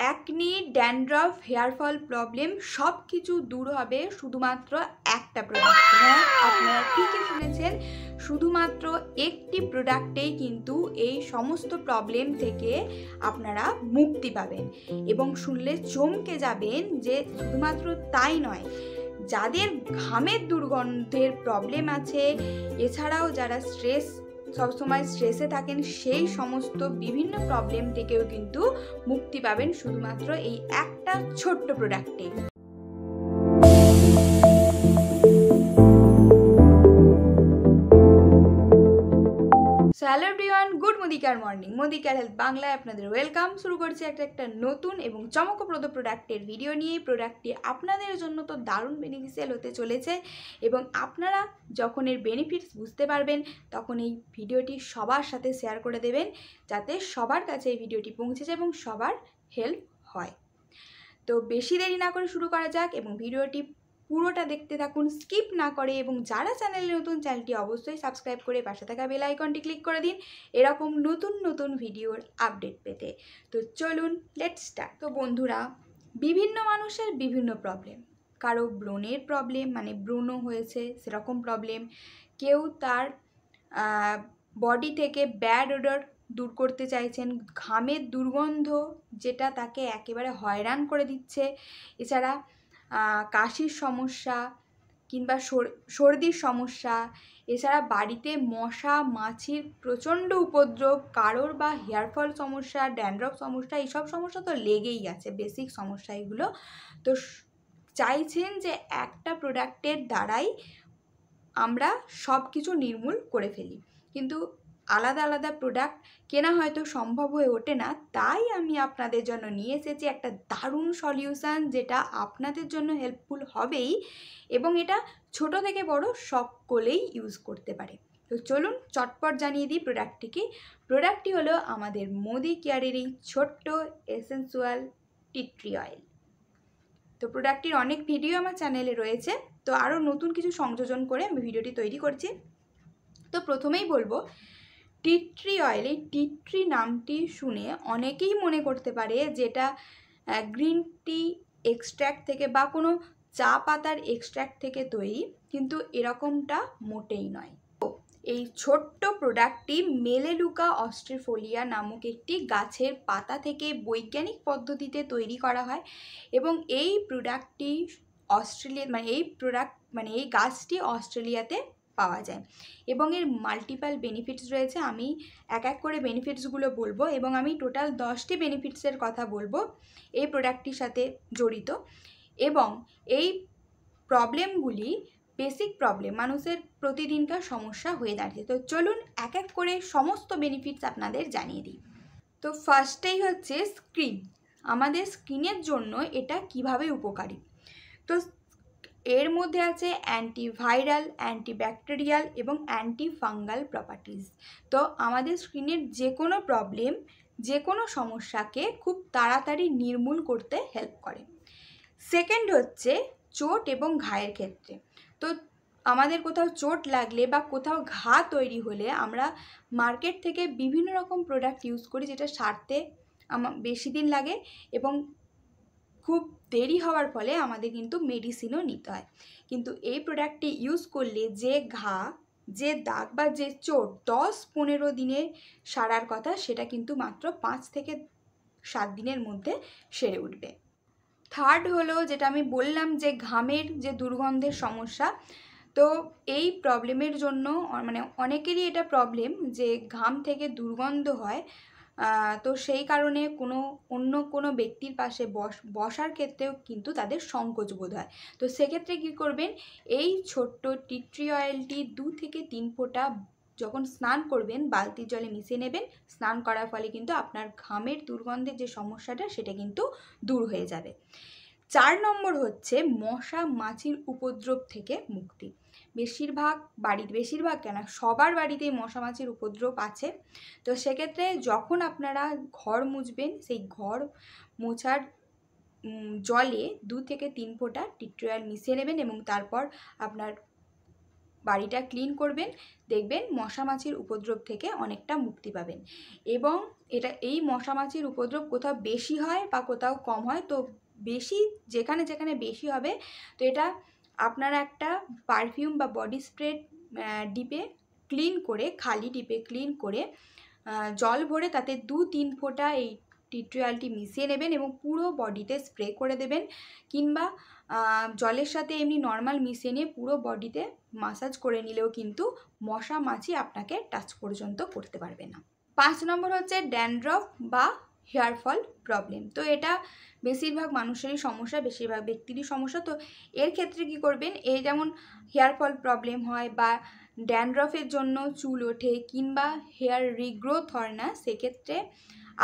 Acne, dandruff, hair fall problem সব কিছু দূর হবে শুধুমাত্র একটা প্রোডাক্ট। হ্যাঁ, আপনারা ঠিকই শুনেছেন, শুধুমাত্র একটি প্রোডাক্টেই কিন্তু এই সমস্ত প্রবলেম থেকে আপনারা মুক্তি পাবেন। এবং শুনলে চমকে যাবেন যে শুধুমাত্র তাই নয়, যাদের ঘামের দুর্গন্ধের প্রবলেম আছে, এছাড়াও যারা সবসময় স্ট্রেসে থাকেন, সেই সমস্ত বিভিন্ন প্রবলেম থেকেও কিন্তু মুক্তি পাবেন শুধুমাত্র এই একটা ছোট্ট প্রোডাক্টে। Hello everyone, good Modicare morning. Modicare health বাংলায় আপনাদের ওয়েলকাম। শুরু করছি একটা নতুন এবং চমকপ্রদ প্রোডাক্টের ভিডিও নিয়ে। প্রোডাক্টটি আপনাদের জন্য তো দারুণ বেনিফিশিয়াল হতে চলেছে এবং আপনারা যখন এর বেনিফিটস বুঝতে পারবেন তখন এই ভিডিওটি সবার সাথে শেয়ার করে দেবেন, যাতে সবার কাছে এই ভিডিওটি পৌঁছে যায় এবং সবার হেল্প হয়। তো বেশি দেরি না করে শুরু করা যাক এবং ভিডিওটি পুরোটা দেখতে থাকুন, স্কিপ না করে। এবং যারা চ্যানেলে নতুন, চ্যানেলটি অবশ্যই সাবস্ক্রাইব করে পাশে থাকা বেল আইকনটি ক্লিক করে দিন এরকম নতুন নতুন ভিডিওর আপডেট পেতে। তো চলুন, লেটস স্টার্ট। তো বন্ধুরা, বিভিন্ন মানুষের বিভিন্ন প্রবলেম। কারো ব্রণের প্রবলেম, মানে ব্রণ হয়েছে সেরকম প্রবলেম। কেউ তার বডি থেকে ব্যাড ওডর দূর করতে চাইছেন, ঘামের দুর্গন্ধ যেটা তাকে একেবারে হয়রান করে দিচ্ছে। এছাড়া কাশির সমস্যা কিংবা সর্দির সমস্যা। এছাড়া বাড়িতে মশা মাছির প্রচণ্ড উপদ্রব, কারোর বা হেয়ারফল সমস্যা, ড্যান্ড্রফ সমস্যা, এইসব সমস্যা তো লেগেই আছে, বেসিক সমস্যা এগুলো। তো চাইছেন যে একটা প্রোডাক্টের দ্বারাই আমরা সব কিছু নির্মূল করে ফেলি, কিন্তু আলাদা আলাদা প্রোডাক্ট কেনা হয়তো সম্ভব হয়ে ওঠে না। তাই আমি আপনাদের জন্য নিয়ে এসেছি একটা দারুণ সলিউশন, যেটা আপনাদের জন্য হেল্পফুল হবেই এবং এটা ছোট থেকে বড় সকলেই ইউজ করতে পারে। তো চলুন চটপট জানিয়ে দিই প্রোডাক্টটি। প্রোডাক্টটি হলো আমাদের মোদি কেয়ারের এই ছোট্ট এসেন্সুয়াল টি ট্রি অয়েল। তো প্রোডাক্টটির অনেক ভিডিও আমার চ্যানেলে রয়েছে, তো আরও নতুন কিছু সংযোজন করে আমি ভিডিওটি তৈরি করছি। তো প্রথমেই বলবো, টি ট্রি অয়েল, এই টি ট্রি নামটি শুনে অনেকেই মনে করতে পারে যেটা গ্রিন টি এক্সট্র্যাক্ট থেকে বা কোনো চা পাতার এক্সট্র্যাক্ট থেকে তৈরি, কিন্তু এরকমটা মোটেই নয়। এই ছোট্ট প্রোডাক্টটি মেলেলুকা অস্ট্রিফোলিয়া নামক একটি গাছের পাতা থেকে বৈজ্ঞানিক পদ্ধতিতে তৈরি করা হয় এবং এই প্রোডাক্টটি এই গাছটি অস্ট্রেলিয়াতে পাওয়া যায় এবং এর মাল্টিপল বেনিফিটস রয়েছে। আমি এক এক করে বেনিফিটসগুলো বলবো এবং আমি টোটাল 10টি বেনিফিটসের কথা বলবো এই প্রোডাক্টটির সাথে জড়িত। এবং এই প্রবলেমগুলি বেসিক প্রবলেম, মানুষের প্রতিদিনকার সমস্যা হয়ে দাঁড়িয়েছে। তো চলুন এক এক করে সমস্ত বেনিফিটস আপনাদের জানিয়ে দিই। তো ফার্স্টেই হচ্ছে স্কিন। আমাদের স্কিনের জন্য এটা কিভাবে উপকারী। তো এর মধ্যে আছে অ্যান্টিভাইরাল, অ্যান্টিব্যাকটেরিয়াল এবং অ্যান্টিফাঙ্গাল প্রপার্টিজ। তো আমাদের স্কিনের যে কোনো প্রবলেম, যে কোনো সমস্যাকে খুব তাড়াতাড়ি নির্মূল করতে হেল্প করে। সেকেন্ড হচ্ছে চোট এবং ঘায়ের ক্ষেত্রে। তো আমাদের কোথাও চোট লাগলে বা কোথাও ঘা তৈরি হলে আমরা মার্কেট থেকে বিভিন্ন রকম প্রোডাক্ট ইউজ করি, যেটা সারতে বেশি দিন লাগে এবং খুব দেরি হওয়ার ফলে আমাদের কিন্তু মেডিসিনও নিতে হয়। কিন্তু এই প্রোডাক্টটি ইউজ করলে যে ঘা, যে দাগ বা যে চোট 10-15 দিনে সারার কথা, সেটা কিন্তু মাত্র 5 থেকে 7 দিনের মধ্যে সেরে উঠবে। থার্ড হলো, যেটা আমি বললাম যে ঘামের যে দুর্গন্ধের সমস্যা। তো এই প্রবলেমের জন্য মানে অনেকেরই এটা প্রবলেম যে ঘাম থেকে দুর্গন্ধ হয়। তো সেই কারণে অন্য কোনো ব্যক্তির পাশে বসার ক্ষেত্রেও কিন্তু তাদের সংকোচ বোধ হয়। তো সেক্ষেত্রে কী করবেন, এই ছোট্ট টি ট্রি অয়েলটি 2 থেকে 3 ফোঁটা যখন স্নান করবেন বালতির জলে মিশিয়ে নেবেন। স্নান করার ফলে কিন্তু আপনার ঘামের দুর্গন্ধের যে সমস্যাটা সেটা কিন্তু দূর হয়ে যাবে। 4 নম্বর হচ্ছে মশা মাছির উপদ্রব থেকে মুক্তি। বেশিরভাগ কেন, সবার বাড়িতেই মশা মাছির উপদ্রব আছে। তো সেক্ষেত্রে যখন আপনারা ঘর মুছবেন, সেই ঘর মোছার জলে 2 থেকে 3 ফোঁটা টি ট্রি অয়েল মিশিয়ে নেবেন এবং তারপর আপনার বাড়িটা ক্লিন করবেন, দেখবেন মশা মাছির উপদ্রব থেকে অনেকটা মুক্তি পাবেন। এবং এই মশা মাছির উপদ্রব কোথাও বেশি হয় বা কোথাও কম হয়, তো বেশি যেখানে যেখানে বেশি হবে, তো এটা আপনারা একটা পারফিউম বা বডি স্প্রে ডিপে ক্লিন করে, খালি ডিপে ক্লিন করে জল ভরে তাতে 2-3 ফোঁটা এই টি ট্রি অয়েলটি মিশিয়ে নেবেন এবং পুরো বডিতে স্প্রে করে দেবেন, কিংবা জলের সাথে এমনি নর্মাল মিশিয়ে নিয়ে পুরো বডিতে মাসাজ করে নিলেও কিন্তু মশা মাছি আপনাকে টাচ পর্যন্ত করতে পারবে না। 5 নম্বর হচ্ছে ড্যান্ড্রফ বা হেয়ার ফল প্রবলেম। তো এটা বেশিরভাগ মানুষেরই সমস্যা, বেশিরভাগ ব্যক্তিরই সমস্যা। তো এর ক্ষেত্রে কি করবেন, এই যেমন হেয়ার ফল প্রবলেম হয় বা ড্যান্ড্রফের জন্য চুল ওঠে কিংবা হেয়ার রিগ্রোথ হয় না, সেক্ষেত্রে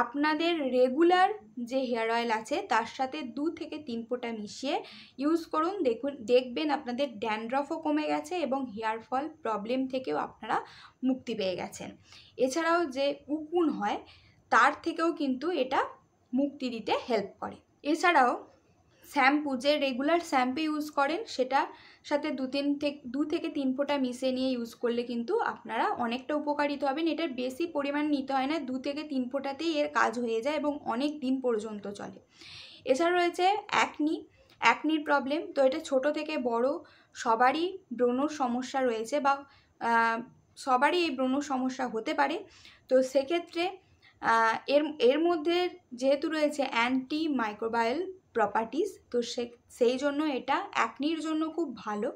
আপনাদের রেগুলার যে হেয়ার অয়েল আছে তার সাথে 2 থেকে 3 ফোঁটা মিশিয়ে ইউজ করুন। দেখবেন আপনাদের ড্যান্ড্রফও কমে গেছে এবং হেয়ার ফল প্রবলেম থেকেও আপনারা মুক্তি পেয়ে গেছেন। এছাড়াও যে উকুন হয় তার থেকেও কিন্তু এটা মুক্তি দিতে হেল্প করে। এছাড়াও শ্যাম্পু, যে রেগুলার শ্যাম্পু ইউজ করেন সেটার সাথে 2 থেকে 3 ফোঁটা মিশিয়ে নিয়ে ইউজ করলে কিন্তু আপনারা অনেকটা উপকারিত হবেন। এটার বেশি পরিমাণ নিতে হয় না, 2 থেকে 3 ফোঁটাতেই এর কাজ হয়ে যায় এবং অনেক দিন পর্যন্ত চলে। এছাড়া রয়েছে অ্যাকনির প্রবলেম। তো এটা ছোট থেকে বড় সবারই ব্রণর সমস্যা রয়েছে বা সবারই এই ব্রণর সমস্যা হতে পারে। তো সেক্ষেত্রে এর মধ্যে যেহেতু রয়েছে অ্যান্টি মাইক্রোবায়াল প্রপার্টিস, তো সেই জন্য এটা অ্যাকনির জন্য খুব ভালো।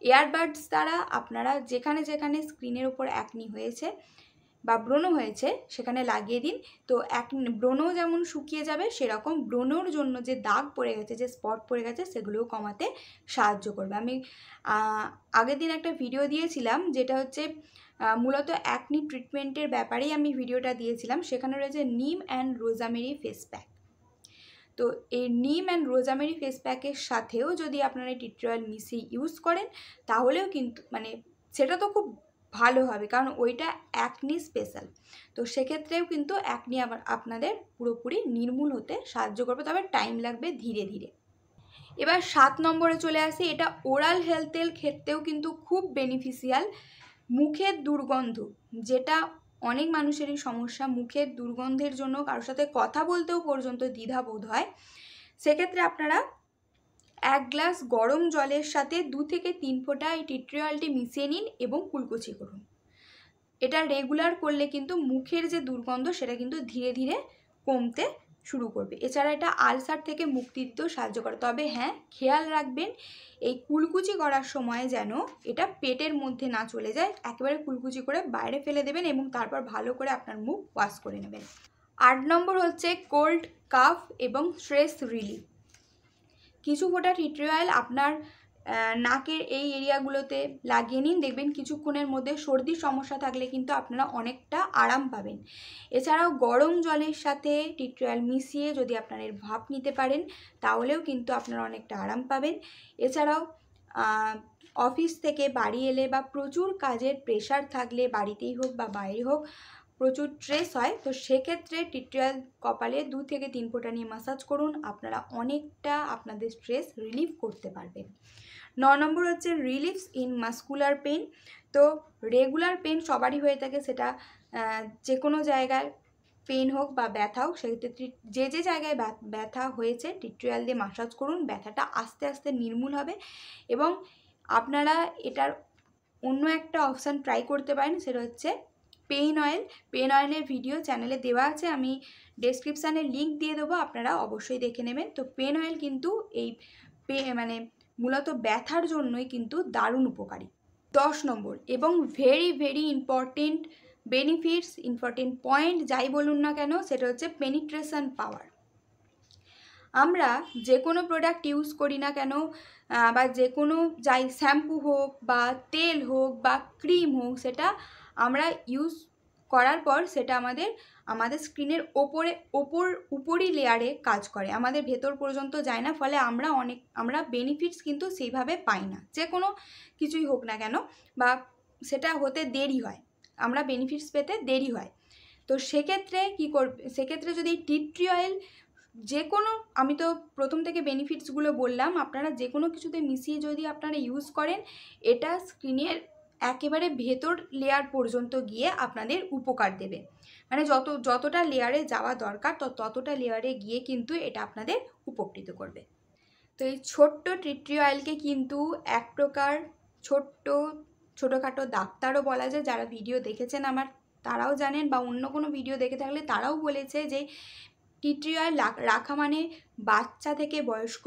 এয়ারবাডস দ্বারা আপনারা যেখানে যেখানে স্ক্রিনের উপর অ্যাকনি হয়েছে বা ব্রণ হয়েছে সেখানে লাগিয়ে দিন। তো ব্রণ যেমন শুকিয়ে যাবে, সেরকম ব্রণর জন্য যে দাগ পড়ে গেছে, যে স্পট পড়ে গেছে, সেগুলোও কমাতে সাহায্য করবে। আমি আগের দিন একটা ভিডিও দিয়েছিলাম যেটা হচ্ছে মূলত অ্যাকনি ট্রিটমেন্টের ব্যাপারেই আমি ভিডিওটা দিয়েছিলাম। সেখানে রয়েছে নিম অ্যান্ড রোজামেরি ফেস প্যাক। তো এই নিম অ্যান্ড রোজামেরি ফেস প্যাকের সাথেও যদি আপনারা টি ট্রি অয়েল মিশিয়ে ইউজ করেন তাহলেও কিন্তু সেটা তো খুব ভালো হবে, কারণ ওইটা অ্যাকনি স্পেশাল। তো সেক্ষেত্রেও কিন্তু অ্যাকনি আবার আপনাদের পুরোপুরি নির্মূল হতে সাহায্য করবে, তবে টাইম লাগবে ধীরে ধীরে। এবার 7 নম্বরে চলে আসি। এটা ওরাল হেলথের ক্ষেত্রেও কিন্তু খুব বেনিফিশিয়াল। মুখের দুর্গন্ধ, যেটা অনেক মানুষেরই সমস্যা, মুখের দুর্গন্ধের জন্য কারোর সাথে কথা বলতেও পর্যন্ত দ্বিধাবোধ হয়, সেক্ষেত্রে আপনারা 1 গ্লাস গরম জলের সাথে 2 থেকে 3 ফোঁটা এই টি ট্রি অয়েলটি মিশিয়ে নিন এবং কুলকুচি করুন। এটা রেগুলার করলে কিন্তু মুখের যে দুর্গন্ধ সেটা কিন্তু ধীরে ধীরে কমতে শুরু করবে। এছাড়া এটা আলসার থেকে মুক্তি দিতেও সাহায্য করে। তবে হ্যাঁ, খেয়াল রাখবেন এই কুলকুচি করার সময় যেন এটা পেটের মধ্যে না চলে যায়। একেবারে কুলকুচি করে বাইরে ফেলে দেবেন এবং তারপর ভালো করে আপনার মুখ ওয়াশ করে নেবেন। 8 নম্বর হচ্ছে কোল্ড, কাফ এবং স্ট্রেস রিলিফ। কিছু ফোঁটা টি ট্রি অয়েল আপনার নাকের এই এরিয়াগুলোতে লাগিয়ে নিন, দেখবেন কিছুক্ষণের মধ্যে সর্দির সমস্যা থাকলে কিন্তু আপনারা অনেকটা আরাম পাবেন। এছাড়াও গরম জলের সাথে টি ট্রি অয়েল মিশিয়ে যদি আপনারা এর ভাপ নিতে পারেন তাহলেও কিন্তু আপনারা অনেকটা আরাম পাবেন। এছাড়াও অফিস থেকে বাড়ি এলে বা প্রচুর কাজের প্রেশার থাকলে, বাড়িতেই হোক বা বাইরে হোক, প্রচুর স্ট্রেস হয়, তো সেক্ষেত্রে টি ট্রি অয়েল কপালে 2 থেকে 3 ফোঁটা নিয়ে ম্যাসাজ করুন, আপনারা অনেকটা আপনাদের স্ট্রেস রিলিফ করতে পারবেন। 9 নম্বর হচ্ছে রিলিফস ইন মাস্কুলার পেন। তো রেগুলার পেন সবারই হয়ে থাকে, সেটা যে কোনো জায়গায় পেন হোক বা ব্যথা হোক, সেক্ষেত্রে যে জায়গায় ব্যথা হয়েছে টি ট্রি অয়েল দিয়ে ম্যাসাজ করুন, ব্যথাটা আস্তে আস্তে নির্মূল হবে। এবং আপনারা এটার অন্য একটা অপশান ট্রাই করতে পারেন, সেটা হচ্ছে পেইন অয়েল। পেইন অয়েলের ভিডিও চ্যানেলে দেওয়া আছে, আমি ডেসক্রিপশানে লিঙ্ক দিয়ে দেবো, আপনারা অবশ্যই দেখে নেবেন। তো পেইন অয়েল কিন্তু এই মূলত ব্যথার জন্যই কিন্তু দারুণ উপকারী। 10 নম্বর এবং very very important benefits, important point যাই বলুন না কেন, সেটা হচ্ছে পেনিট্রেশন পাওয়ার। আমরা যে কোনো প্রোডাক্ট ইউজ করি না কেন বা যে কোনো যাই শ্যাম্পু হোক বা তেল হোক বা ক্রিম হোক, সেটা আমরা ইউজ করার পর সেটা আমাদের স্কিনের উপরই লেয়ারে কাজ করে, আমাদের ভেতর পর্যন্ত যায় না। ফলে আমরা বেনিফিটস কিন্তু সেইভাবে পাই না, যে কোনো কিছুই হোক না কেন, বা সেটা হতে দেরি হয়, আমরা বেনিফিটস পেতে দেরি হয়। তো সেক্ষেত্রে যদি টি ট্রি অয়েল যে কোনো, আমি তো প্রথম থেকে বেনিফিটসগুলো বললাম, আপনারা যে কোনো কিছুতে মিশিয়ে যদি আপনারা ইউজ করেন, এটা স্কিনের একেবারে ভেতর লেয়ার পর্যন্ত গিয়ে আপনাদের উপকার দেবে। মানে যতটা লেয়ারে যাওয়া দরকার ততটা লেয়ারে গিয়ে কিন্তু এটা আপনাদের উপকৃত করবে। তো এই ছোট্ট টি ট্রি অয়েলকে কিন্তু এক প্রকার ছোটোখাটো ডাক্তারও বলা যায়। যারা ভিডিও দেখেছেন আমার তারাও জানেন, বা অন্য কোনো ভিডিও দেখে থাকলে তারাও বলেছে যে টি ট্রি অয়েল রাখা মানে বাচ্চা থেকে বয়স্ক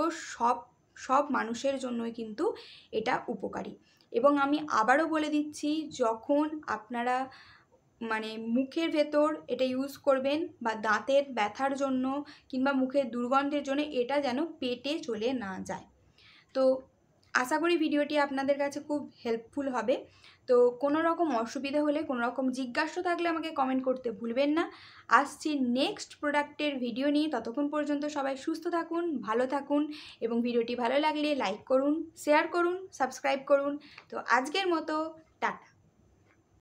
সব মানুষের জন্যই কিন্তু এটা উপকারী। এবং আমি আবারও বলে দিচ্ছি, যখন আপনারা মানে মুখের ভেতর এটা ইউজ করবেন বা দাঁতের ব্যথার জন্য কিংবা মুখের দুর্গন্ধের জন্য, এটা যেন পেটে চলে না যায়। তো আশা করি ভিডিওটি আপনাদের কাছে খুব হেল্পফুল হবে। তো কোনো রকম অসুবিধা হলে, কোনো রকম জিজ্ঞাসা থাকলে আমাকে কমেন্ট করতে ভুলবেন না। আসছি নেক্সট প্রোডাক্টের ভিডিও নিয়ে। ততক্ষণ পর্যন্ত সবাই সুস্থ থাকুন, ভালো থাকুন, এবং ভিডিওটি ভালো লাগলে লাইক করুন, শেয়ার করুন, সাবস্ক্রাইব করুন। তো আজকের মতো টাটা।